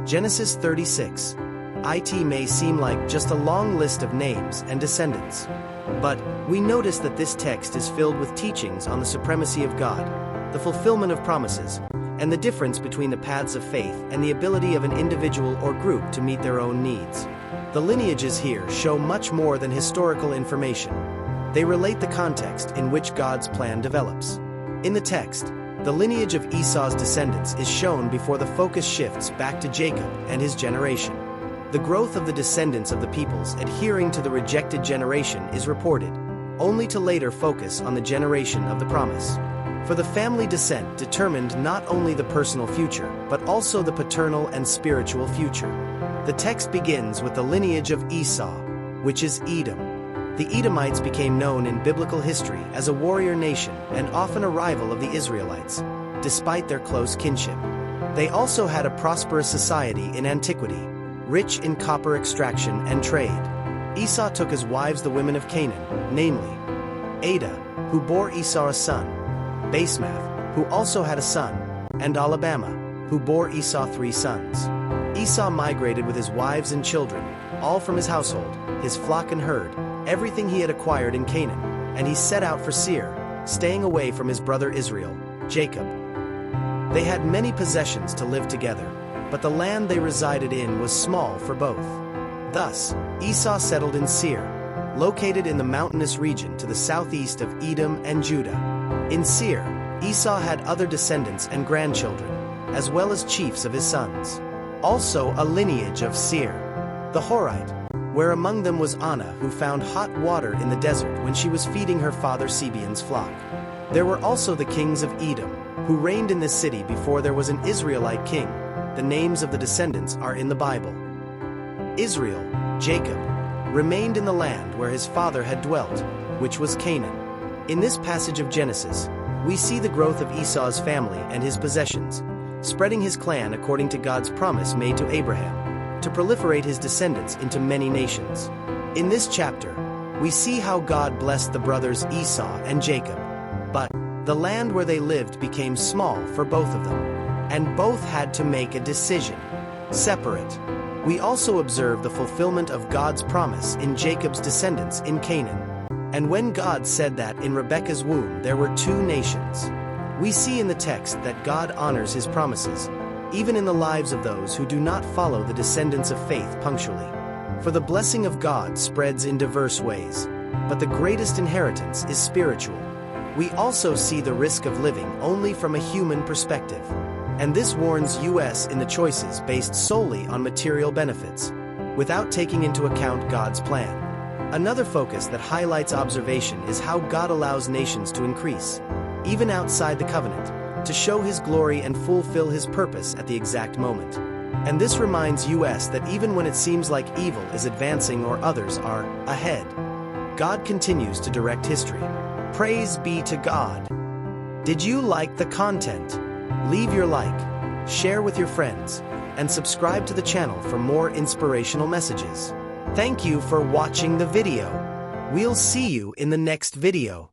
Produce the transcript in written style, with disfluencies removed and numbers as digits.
Genesis 36. It may seem like just a long list of names and descendants. But we notice that this text is filled with teachings on the supremacy of God, the fulfillment of promises, and the difference between the paths of faith and the ability of an individual or group to meet their own needs. The lineages here show much more than historical information. They relate the context in which God's plan develops. In the text, the lineage of Esau's descendants is shown before the focus shifts back to Jacob and his generation. The growth of the descendants of the peoples adhering to the rejected generation is reported, only to later focus on the generation of the promise. For the family descent determined not only the personal future, but also the paternal and spiritual future. The text begins with the lineage of Esau, which is Edom. The Edomites became known in biblical history as a warrior nation and often a rival of the Israelites, despite their close kinship. They also had a prosperous society in antiquity, rich in copper extraction and trade. Esau took as wives the women of Canaan, namely Adah, who bore Esau a son, Basemath, who also had a son, and Alabama, who bore Esau 3 sons. Esau migrated with his wives and children, all from his household, his flock and herd, everything he had acquired in Canaan, and he set out for Seir, staying away from his brother Israel, Jacob. They had many possessions to live together, but the land they resided in was small for both. Thus, Esau settled in Seir, located in the mountainous region to the southeast of Edom and Judah. In Seir, Esau had other descendants and grandchildren, as well as chiefs of his sons. Also a lineage of Seir, the Horite, where among them was Anna, who found hot water in the desert when she was feeding her father Sebeon's flock. There were also the kings of Edom, who reigned in this city before there was an Israelite king. The names of the descendants are in the Bible. Israel, Jacob, remained in the land where his father had dwelt, which was Canaan. In this passage of Genesis, we see the growth of Esau's family and his possessions, spreading his clan according to God's promise made to Abraham, to proliferate his descendants into many nations. In this chapter, we see how God blessed the brothers Esau and Jacob. But the land where they lived became small for both of them, and both had to make a decision. Separate. We also observe the fulfillment of God's promise in Jacob's descendants in Canaan. And when God said that in Rebekah's womb there were 2 nations, we see in the text that God honors his promises, even in the lives of those who do not follow the descendants of faith punctually. For the blessing of God spreads in diverse ways, but the greatest inheritance is spiritual. We also see the risk of living only from a human perspective. And this warns us in the choices based solely on material benefits, without taking into account God's plan. Another focus that highlights observation is how God allows nations to increase, even outside the covenant, to show his glory and fulfill his purpose at the exact moment. And this reminds us that even when it seems like evil is advancing or others are ahead, God continues to direct history. Praise be to God. Did you like the content? Leave your like, share with your friends, and subscribe to the channel for more inspirational messages. Thank you for watching the video. We'll see you in the next video.